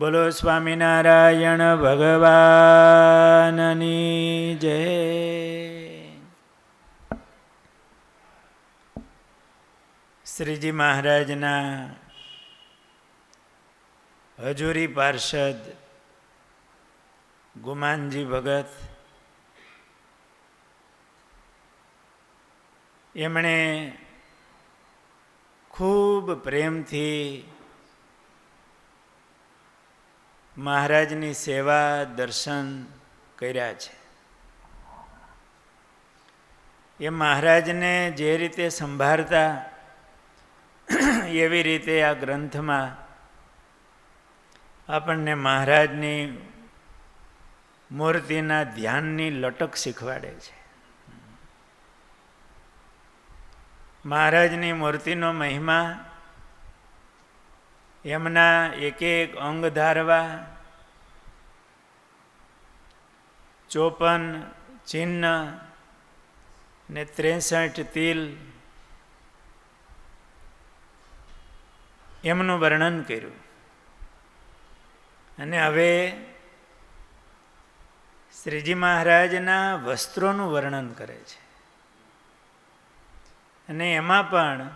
બોલો સ્વામિનારાયણ ભગવાનની જય. શ્રીજી મહારાજના હજુરી પાર્ષદ ગુમાનજી ભગત એમણે ખૂબ પ્રેમથી મહારાજની સેવા દર્શન કર્યા છે. એ મહારાજને જે રીતે સંભાળતા એવી રીતે આ ગ્રંથમાં આપણને મહારાજની મૂર્તિના ધ્યાનની લટક શીખવાડે છે. મહારાજની મૂર્તિનો મહિમા, એમના એક એક અંગ ધારવા, 54 ચિહ્ન ને 63 તિલ, એમનું વર્ણન કર્યું. અને હવે શ્રીજી મહારાજના વસ્ત્રોનું વર્ણન કરે છે. અને એમાં પણ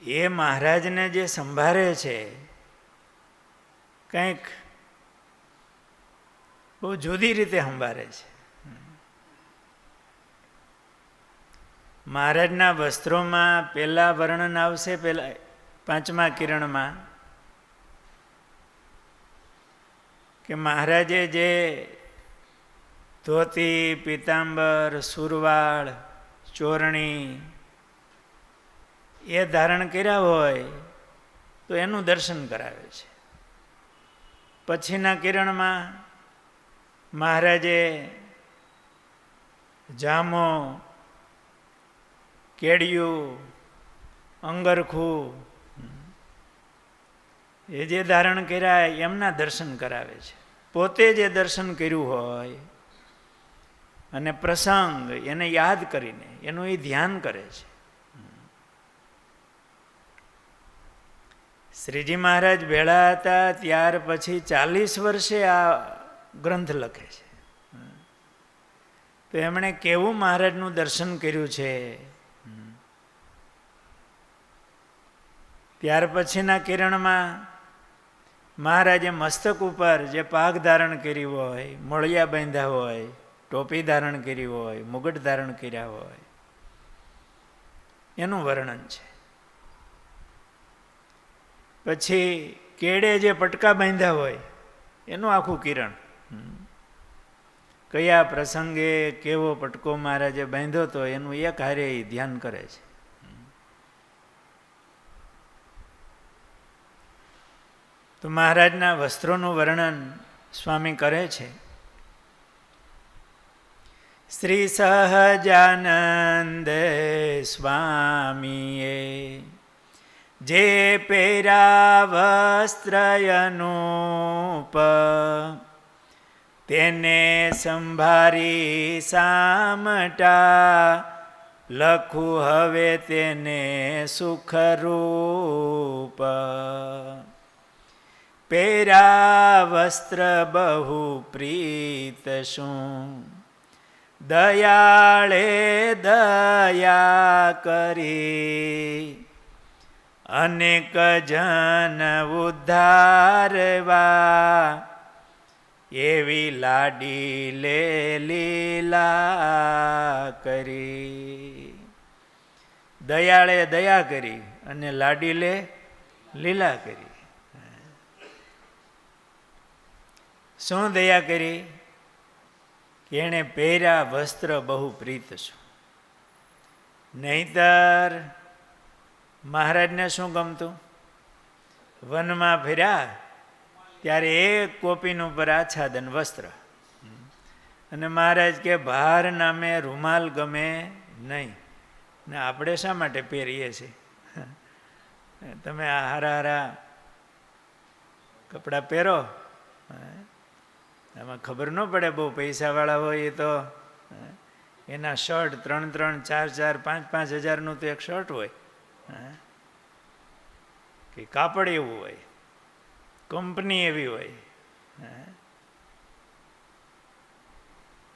એ મહારાજને જે સંભાળે છે કંઈક બહુ જુદી રીતે સંભાળે છે. મહારાજના વસ્ત્રોમાં પહેલા વર્ણન આવશે, પહેલા 5મા કિરણમાં, કે મહારાજે જે ધોતી, પીતાંબર, સુરવાળ, ચોરણી એ ધારણ કર્યા હોય તો એનું દર્શન કરાવે છે. પછીના કિરણમાં મહારાજે જામો, કેડિયું, અંગરખું એ જે ધારણ કર્યા એમના દર્શન કરાવે છે. પોતે જે દર્શન કર્યું હોય અને પ્રસંગ એને યાદ કરીને એનું એ ધ્યાન કરે છે. શ્રીજી મહારાજ ભેળા હતા ત્યાર પછી 40 વર્ષે આ ગ્રંથ લખે છે. તો એમણે કેવું મહારાજનું દર્શન કર્યું છે. ત્યાર પછીના કિરણમાં મહારાજે મસ્તક ઉપર જે પાઘ ધારણ કર્યું હોય, મોળિયા બાંધ્યા હોય, ટોપી ધારણ કરી હોય, મુગટ ધારણ કર્યા હોય, એનું વર્ણન છે. પછી કેડે જે પટકા બાંધ્યા હોય એનું આખું કિરણ, કયા પ્રસંગે કેવો પટકો મહારાજે બાંધ્યો હતો એનું એક હારે ધ્યાન કરે છે. તો મહારાજના વસ્ત્રોનું વર્ણન સ્વામી કરે છે. શ્રી સહજાનંદ સ્વામીએ જે પહેરા વસ્ત્રયનુપ, તેને સંભારી સામટા, લખું હવે તેને સુખરૂપ. પહેરા વસ્ત્ર બહુ પ્રીત શું, દયાળે દયા કરી, અનેક જન ઉદ્ધારવા, એવી લાડી લે લીલા કરી. દયાળે દયા કરી અને લાડી લે લીલા કરી. શું દયા કરી? કે એણે પહેર્યા વસ્ત્ર બહુ પ્રીત છું. નહીતર મહારાજને શું ગમતું? વનમાં ફર્યા ત્યારે એક કોપીનું ઉપર આચ્છાદન વસ્ત્ર, અને મહારાજ કે ભાર નામે રૂમાલ ગમે નહીં. ને આપણે શા માટે પહેરીએ છીએ? તમે આ હારા હારા કપડાં પહેરો, એમાં ખબર ન પડે બહુ પૈસાવાળા હોય એ તો એના શર્ટ 3-3, 4-4, 5-5 હજારનું તો એક શર્ટ હોય, કે કાપડ એવું હોય. કંપની એવી હોય.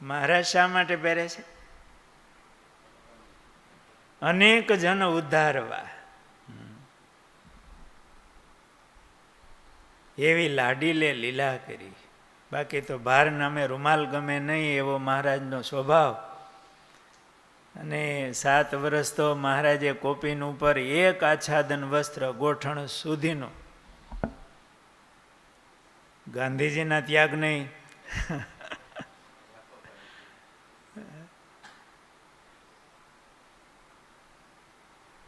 મહારાજ શા માટે પહેરે છે? અનેક જન ઉદ્ધારવા. એવી લાડીલે લીલા કરી. બાકી તો બહાર નામે રૂમાલ ગમે નહીં એવો મહારાજનો સ્વભાવ. અને 7 વર્ષ તો મહારાજે કોપીન ઉપર એક આચ્છાદન વસ્ત્ર ગોઠણ સુધીનું. ગાંધીજીના ત્યાગ નહીં.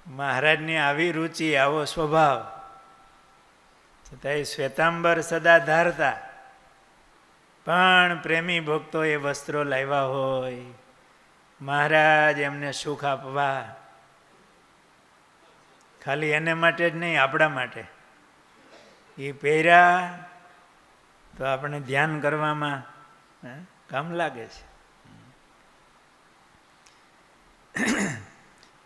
મહારાજની આવી રુચિ, આવો સ્વભાવ છતાંય શ્વેતાંબર સદા ધારતા. પણ પ્રેમી ભક્તો એ વસ્ત્રો લાવ્યા હોય, મહારાજ એમને સુખ આપવા, ખાલી એને માટે જ નહીં, આપણા માટે એ પહેર્યા તો આપણે ધ્યાન કરવામાં કામ લાગે છે.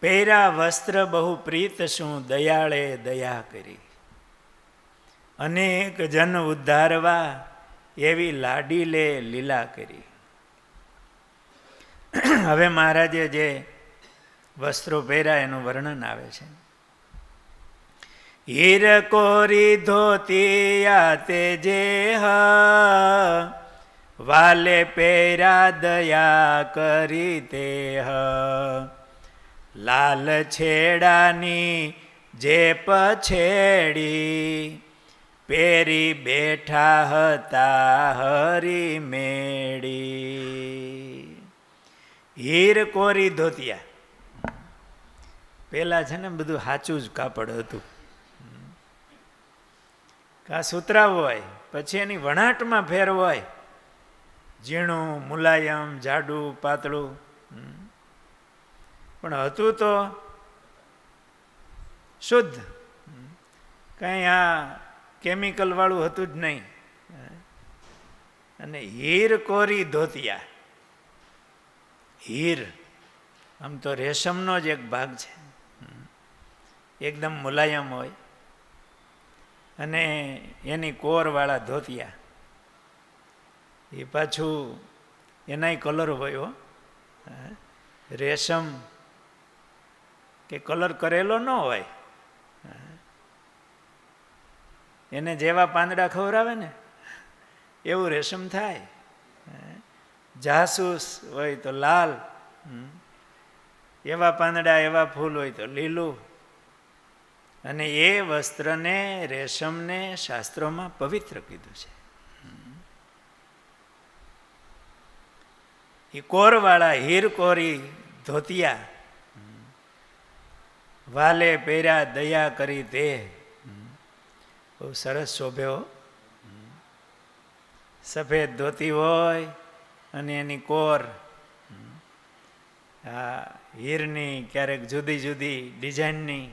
પહેર્યા વસ્ત્ર બહુ પ્રીત શું, દયાળે દયા કરી. અનેક જન ઉદ્ધારવા, એવી લાડીલે લીલા કરી. હવે મહારાજે જે વસ્ત્રો પહેર્યા એનું વર્ણન આવે છે. હીર કોરી ધોતિયા તે જે વાલે પહેર્યા દયા કરી તે લાલ છેડાની જે પછેડી પેરી બેઠા હતા હરી મેળી. હીર કોરી ધોતિયા. પેલા છે ને બધું સાચું જ કાપડ હતું. કા સુતરાવ હોય, પછી એની વણાટમાં ફેર હોય, ઝીણું મુલાયમ જાડું પાતળું. પણ હતું તો શુદ્ધ, કંઈ આ કેમિકલ વાળું હતું જ નહીં. અને હીર કોરી ધોતિયા. હીર આમ તો રેશમનો જ એક ભાગ છે, એકદમ મુલાયમ હોય. અને એની કોરવાળા ધોતિયા, એ પાછું એનાય કલર હોય. રેશમ કે કલર કરેલો ન હોય. એને જેવા પાંદડા ખવડાવે ને એવું રેશમ થાય. જાસૂસ હોય તો લાલ, એવા પાંદડા એવા ફૂલ હોય તો લીલું. અને એ વસ્ત્રને, રેશમને શાસ્ત્રોમાં પવિત્ર કીધું છે. એ કોરવાળા હીર કોરી ધોતિયા, વાલે પહેર્યા દયા કરી તે. બહુ સરસ શોભ્યો. સફેદ ધોતી હોય અને એની કોર આ હીરની, ક્યારેક જુદી જુદી ડિઝાઇનની,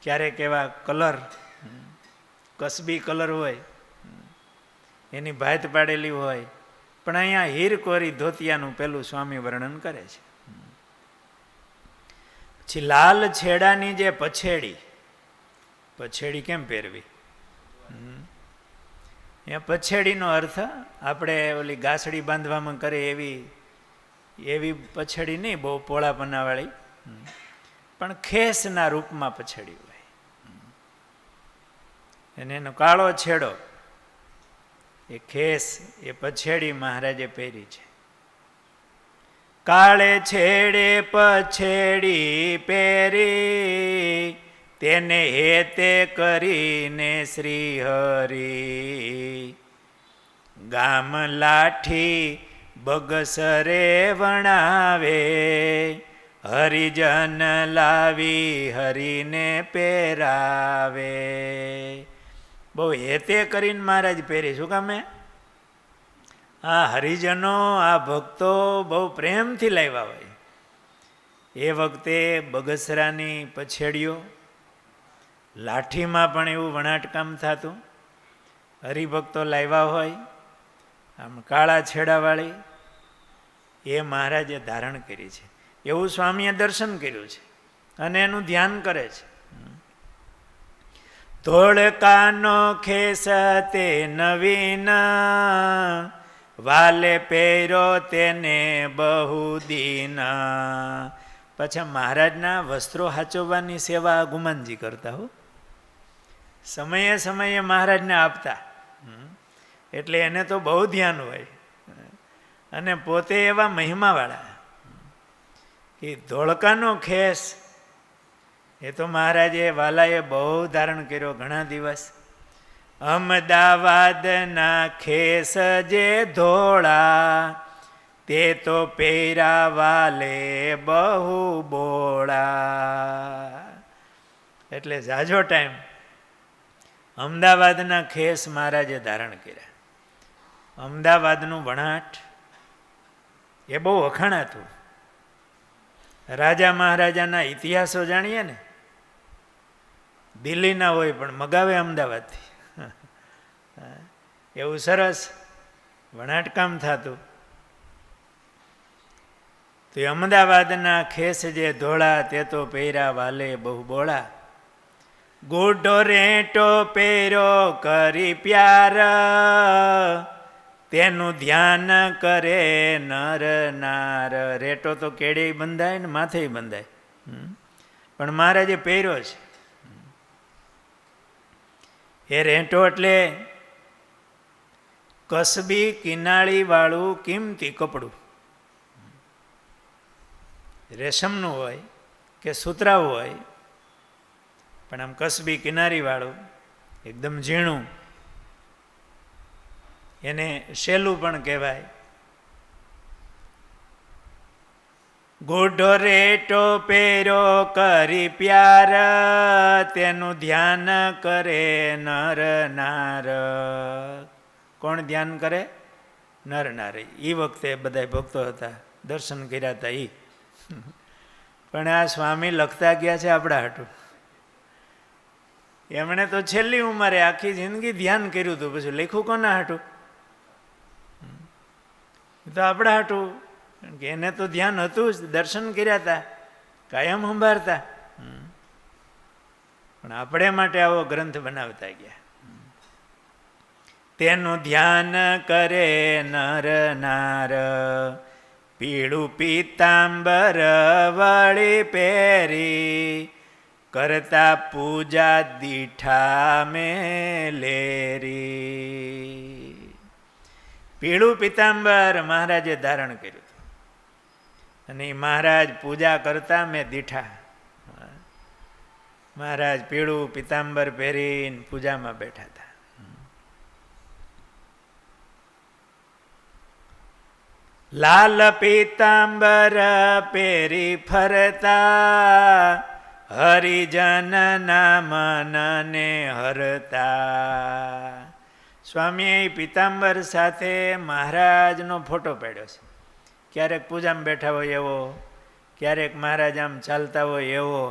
ક્યારેક એવા કલર, કસબી કલર હોય, એની ભાત પાડેલી હોય. પણ અહીંયા હીર કોરી ધોતિયાનું પેલું સ્વામી વર્ણન કરે છે. પછી લાલ છેડાની જે પછેડી. પછેડી કેમ પહેરવી? એ પછેડીનો અર્થ આપણે ઓલી ગાસડી બાંધવામાં કરે એવી પછેડી નહીં, બહુ પોળાપનાવાળી, પણ ખેસના રૂપમાં પછેડી હોય. અને એનો કાળો છેડો, એ ખેસ, એ પછેડી મહારાજે પહેરી છે. કાળે છેડે પછેડી પહેરી, તેને હેતે કરીને શ્રી હરિ. ગામ લાઠી બગસરે વણાવે, હરિજન લાવી હરિને પહેરાવે. બહુ હેતે કરીને મહારાજ પહેરી. શું કામે? આ હરિજનો, આ ભક્તો બહુ પ્રેમથી લાવ્યા હોય. એ વખતે બગસરાની પછેડીઓ, લાઠીમાં પણ એવું વણાટકામ થતું. હરિભક્તો લાવ્યા હોય આમ કાળા છેડાવાળી, એ મહારાજે ધારણ કરી છે. એવું સ્વામીએ દર્શન કર્યું છે અને એનું ધ્યાન કરે છે. ધોળકાનો ખેસ તે નવીન, વાલે પહેરો તેને બહુ દિન. પાછા મહારાજના વસ્ત્રો હાચવવાની સેવા ગુમાનજી કરતા હો. સમયે સમયે મહારાજને આપતા, એટલે એને તો બહુ ધ્યાન હોય. અને પોતે એવા મહિમાવાળા કે ધોળકાનો ખેસ એ તો મહારાજે વાલાએ બહુ ધારણ કર્યો ઘણા દિવસ. અમદાવાદના ખેસ જે ધોળા, તે તો પહેરા વાલે બહુ બોળા. એટલે ઝાઝો ટાઈમ અમદાવાદના ખેસ મહારાજે ધારણ કર્યા. અમદાવાદનું વણાટ એ બહુ વખાણાતું. રાજા મહારાજાના ઇતિહાસો જાણીએ ને, દિલ્હીના હોય પણ મગાવે અમદાવાદથી. એવું સરસ વણાટકામ થતું. તો અમદાવાદના ખેસ જે ધોળા, તે તો પહેરા વાલે બહુ બોળા. ગુઢો રેટો પહેરો કરી પ્યાર, તેનું ધ્યાન કરે નર નાર. રેટો તો કેડે બંધાય ને માથે બંધાય, પણ મહારાજે પહેર્યો છે. એ રેટો એટલે કસબી કિનાળી વાળું કિંમતી કપડું, રેશમનું હોય કે સુતરાવું હોય, પણ આમ કસબી કિનારી વાળું એકદમ ઝીણું, એને શેલું પણ કહેવાય. ગુઢો રેટો પહેરો કરી પ્યાર, તેનું ધ્યાન કરે નર નાર. કોણ ધ્યાન કરે? નર નાર. એ વખતે બધા ભક્તો હતા, દર્શન કર્યા હતા એ. પણ આ સ્વામી લખતા ગયા છે આપણા હાટું. એમણે તો છેલ્લી ઉંમરે આખી જિંદગી ધ્યાન કર્યું હતું, પછી લખ્યું કોના હાટું? તો આપણા હાટું. કારણ કે એને તો ધ્યાન હતું જ, દર્શન કર્યા હતા, કાયમ સંભાળતા. પણ આપણે માટે આવો ગ્રંથ બનાવતા ગયા. તેનું ધ્યાન કરે નર નાર, પીળું પીતાંબર વળી પહેરી, કરતા પૂજા દીઠા મેલેરી. પીળું પિતાંબર મહારાજે ધારણ કર્યું હતું, અને મહારાજ પૂજા કરતા મેં દીઠા. મહારાજ પીળું પિતાંબર પહેરીને પૂજામાં બેઠા હતા. લાલ પીતાંબર પહેરી ફરતા, હરિજનના મનને હરતા. સ્વામીએ પીતાંબર સાથે મહારાજનો ફોટો પાડ્યો છે. ક્યારેક પૂજામાં બેઠા હોય એવો, ક્યારેક મહારાજ આમ ચાલતા હોય એવો.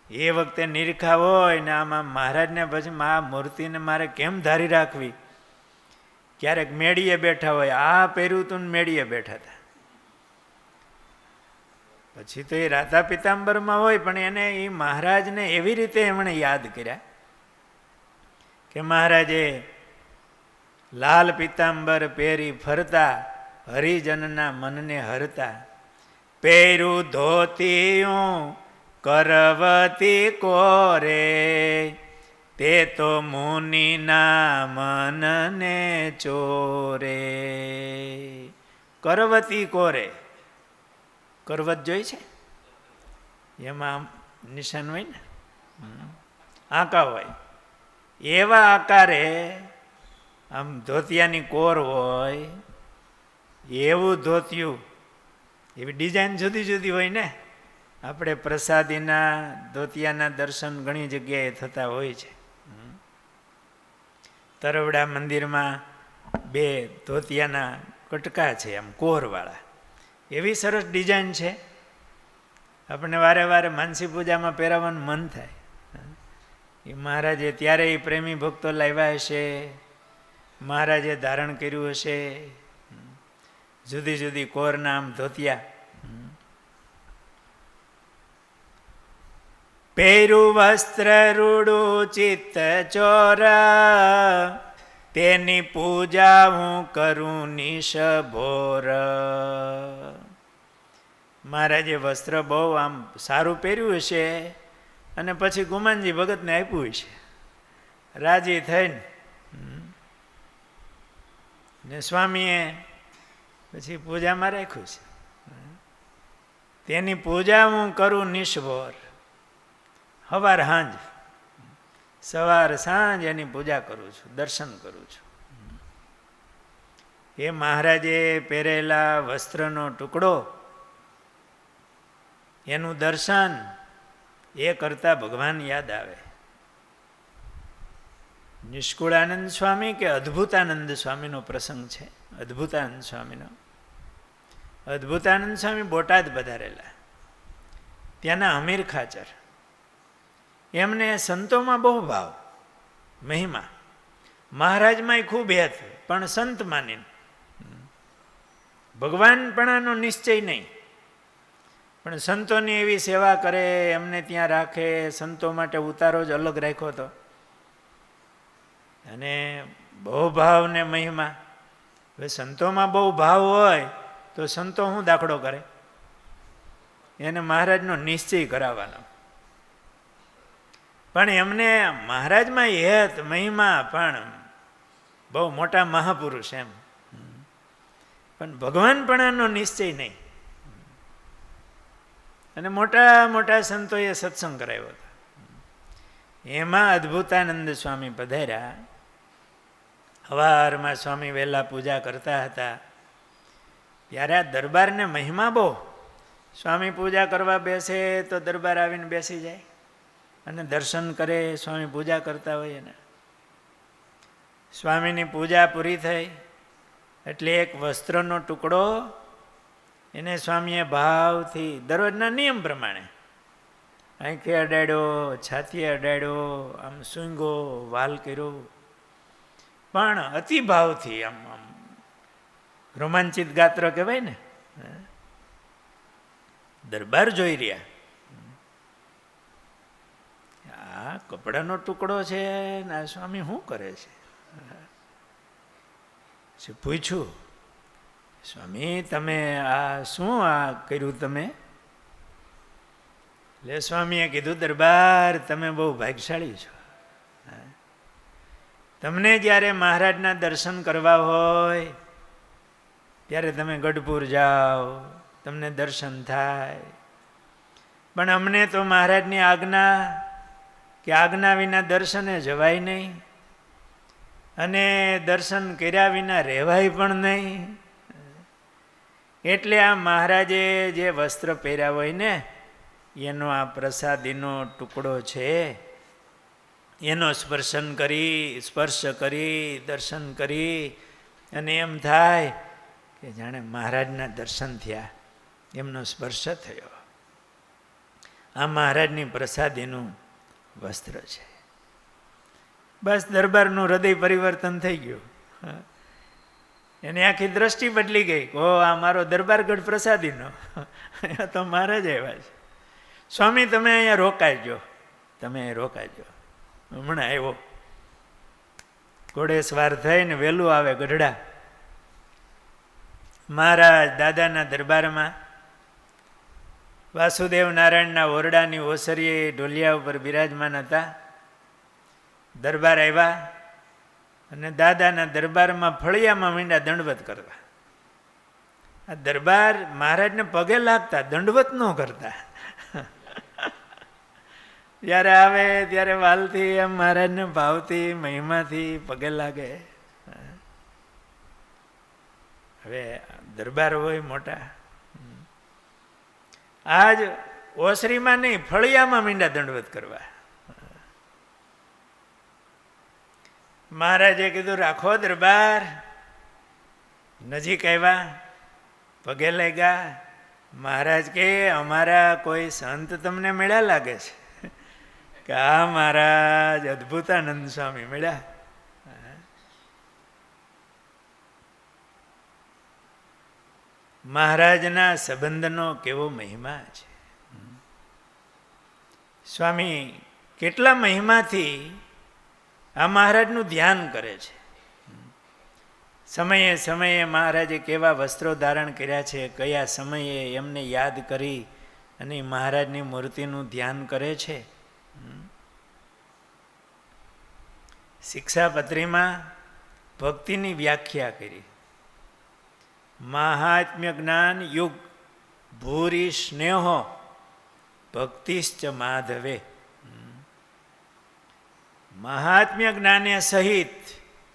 એ વખતે નિરખા હોય ને આમાં મહારાજને પછી આ મૂર્તિને મારે કેમ ધારી રાખવી. ક્યારેક મેળીએ બેઠા હોય, આ પહેર્યું તું મેળીએ બેઠા હતા. પછી તો એ રાધા પિતાંબરમાં હોય, પણ એને એ મહારાજને એવી રીતે એમણે યાદ કર્યા કે મહારાજે લાલ પિતાંબર પહેરી ફરતા, હરિજનના મનને હરતા. પહેરું ધોતિયું કરવતી કોરે, તે તો મુનિના મનને ચોરે. કરવતી કોરે, કરવત જોઈ છે? એમાં નિશાન હોય ને, આંકા હોય. એવા આકારે આમ ધોતિયાની કોર હોય, એવું ધોતિયું. એવી ડિઝાઇન જુદી જુદી હોય ને. આપણે પ્રસાદીના ધોતિયાના દર્શન ઘણી જગ્યાએ થતા હોય છે. તરવડા મંદિરમાં 2 ધોતિયાના કટકા છે, આમ કોરવાળા. એવી સરસ ડિઝાઇન છે. આપણને વારે વારે માનસી પૂજામાં પહેરાવવાનું મન થાય. એ મહારાજે ત્યારે એ પ્રેમી ભક્તો લાવ્યા હશે, મહારાજે ધારણ કર્યું હશે જુદી જુદી કોરના આમ ધોતિયા. પહેરું વસ્ત્ર રૂડું ચિત્ત ચોર, તેની પૂજા હું કરું નિશભોર. મહારાજે વસ્ત્ર બહુ આમ સારું પહેર્યું હશે અને પછી ગુમાનજી ભગતને આપ્યું હશે, રાજી થઈને. ને સ્વામીએ પછી પૂજામાં રાખ્યું છે, તેની પૂજા હું કરું નિષ્ભોર. સવાર સાંજ, સવાર સાંજ એની પૂજા કરું છું, દર્શન કરું છું. એ મહારાજે પહેરેલા વસ્ત્રનો ટુકડો, એનું દર્શન એ કરતા ભગવાન યાદ આવે. નિષ્કુળાનંદ સ્વામી કે અદ્ભુતાનંદ સ્વામીનો પ્રસંગ છે. અદ્ભુતાનંદ સ્વામીનો. અદ્ભુતાનંદ સ્વામી બોટાદ પધારેલા, ત્યાંના અમીર ખાચર. એમને સંતોમાં બહુ ભાવ, મહિમા. મહારાજમાંય ખૂબ હેત, પણ સંત માનીને. ભગવાનપણાનો નિશ્ચય નહીં, પણ સંતોની એવી સેવા કરે, એમને ત્યાં રાખે. સંતો માટે ઉતારો જ અલગ રાખ્યો હતો. અને બહુ ભાવ ને મહિમા. હવે સંતોમાં બહુ ભાવ હોય તો સંતો શું દાખલો કરે? એને મહારાજનો નિશ્ચય કરાવવાનો. પણ એમને મહારાજમાં હેત મહિમા, પણ બહુ મોટા મહાપુરુષ એમ, પણ ભગવાનપણાનો નિશ્ચય નહીં. અને મોટા મોટા સંતોએ સત્સંગ કરાવ્યો હતો. એમાં અદ્ભુતાનંદ સ્વામી પધાર્યા. સવારમાં સ્વામી વહેલા પૂજા કરતા હતા, ત્યારે આ દરબારને મહિમા બહુ. સ્વામી પૂજા કરવા બેસે તો દરબાર આવીને બેસી જાય અને દર્શન કરે. સ્વામી પૂજા કરતા હોય એને. સ્વામીની પૂજા પૂરી થઈ એટલે એક વસ્ત્રનો ટુકડો એને સ્વામીએ ભાવથી દરરોજના નિયમ પ્રમાણે આંખે અડાડ્યો, છાતીએ અડાડ્યો, આમ સૂંઘો, વાલ કર્યો, પણ અતિ ભાવથી. આમ આમ રોમાંચિત ગાત્ર કહેવાય ને. દરબાર જોઈ રહ્યા, આ કપડાનો ટુકડો છે ને આ સ્વામી શું કરે છે? પૂછ્યું, સ્વામી તમે આ શું આ કર્યું તમે? એટલે સ્વામીએ કીધું, દરબાર તમે બહુ ભાગ્યશાળી છો. તમને જ્યારે મહારાજના દર્શન કરવા હોય ત્યારે તમે ગઢપુર જાઓ, તમને દર્શન થાય. પણ અમને તો મહારાજની આજ્ઞા કે આજ્ઞા વિના દર્શને જવાય નહીં, અને દર્શન કર્યા વિના રહેવાય પણ નહીં. એટલે આ મહારાજે જે વસ્ત્ર પહેર્યા હોય ને, એનો આ પ્રસાદીનો ટુકડો છે, એનો સ્પર્શ કરી દર્શન કરી, અને એમ થાય કે જાણે મહારાજના દર્શન થયા, એમનો સ્પર્શ થયો. આ મહારાજની પ્રસાદીનું વસ્ત્ર છે. બસ દરબારનું હૃદય પરિવર્તન થઈ ગયું. એની આખી દ્રષ્ટિ બદલી ગઈ. ઓ આ મારો દરબારગઢ પ્રસાદીનો, તો મહારાજ આવ્યા છે. સ્વામી તમે અહીંયા રોકાઈજો, તમે અહીં રોકાઈજો, હમણાં આવ્યો. ઘોડેસવાર થઈને વહેલું આવે ગઢડા. મહારાજ દાદાના દરબારમાં વાસુદેવ નારાયણના ઓરડાની ઓસરીએ ઢોલિયા ઉપર બિરાજમાન હતા. દરબાર આવ્યા અને દાદાના દરબારમાં ફળિયામાં મીંડા દંડવત કરવા. આ દરબાર મહારાજને પગે લાગતા, દંડવત ન કરતા. જ્યારે આવે ત્યારે વાલથી એમ મહારાજને ભાવથી મહિમાથી પગે લાગે. હવે દરબાર હોય મોટા, આજ ઓસરીમાં નહીં ફળિયામાં મીંડા દંડવત કરવા. મહારાજે કીધું રાખો દરબાર. નજીક આવ્યા, પગે લાગ્યા. મહારાજ કે અમારા કોઈ સંત તમને મળ્યા લાગે છે? કે હા મહારાજ, અદ્ભુતાનંદ સ્વામી મળ્યા. મહારાજના સંબંધનો કેવો મહિમા છે. સ્વામી કેટલા મહિમાથી આ મહારાજનું ધ્યાન કરે છે. સમયે સમયે મહારાજે કેવા વસ્ત્રો ધારણ કર્યા છે, કયા સમયે એમને યાદ કરી અને મહારાજની મૂર્તિનું ધ્યાન કરે છે. શિક્ષાપત્રીમાં ભક્તિની વ્યાખ્યા કરી. મહાત્મ્ય જ્ઞાન યુગ ભૂરી સ્નેહો ભક્તિશ્ચ માધવે. મહાત્મ્ય જ્ઞાને સહિત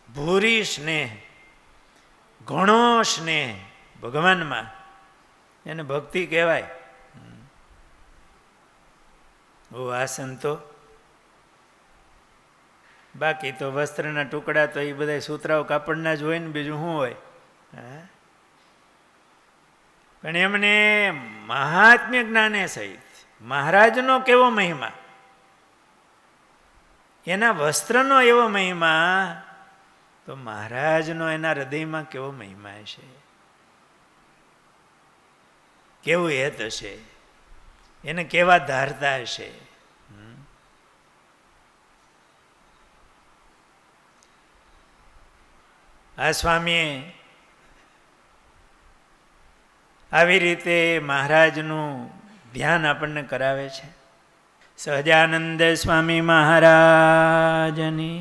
ભૂરી સ્નેહ, ઘણો સ્નેહ ભગવાનમાં, એને ભક્તિ કહેવાય. ઓ આ સંતો, બાકી તો વસ્ત્રના ટુકડા તો એ બધા સૂતરાઓ કાપડના જ હોય ને, બીજું શું હોય. પણ એમને મહાત્મ્ય જ્ઞાને સહિત મહારાજનો કેવો મહિમા, એના વસ્ત્રનો એવો મહિમા, તો મહારાજનો એના હૃદયમાં કેવો મહિમા હશે, કેવું હેત હશે, એને કેવા ધારતા હશે. આ સ્વામીએ આવી રીતે મહારાજનું ધ્યાન આપણને કરાવે છે. સહજાનંદ સ્વામી મહારાજની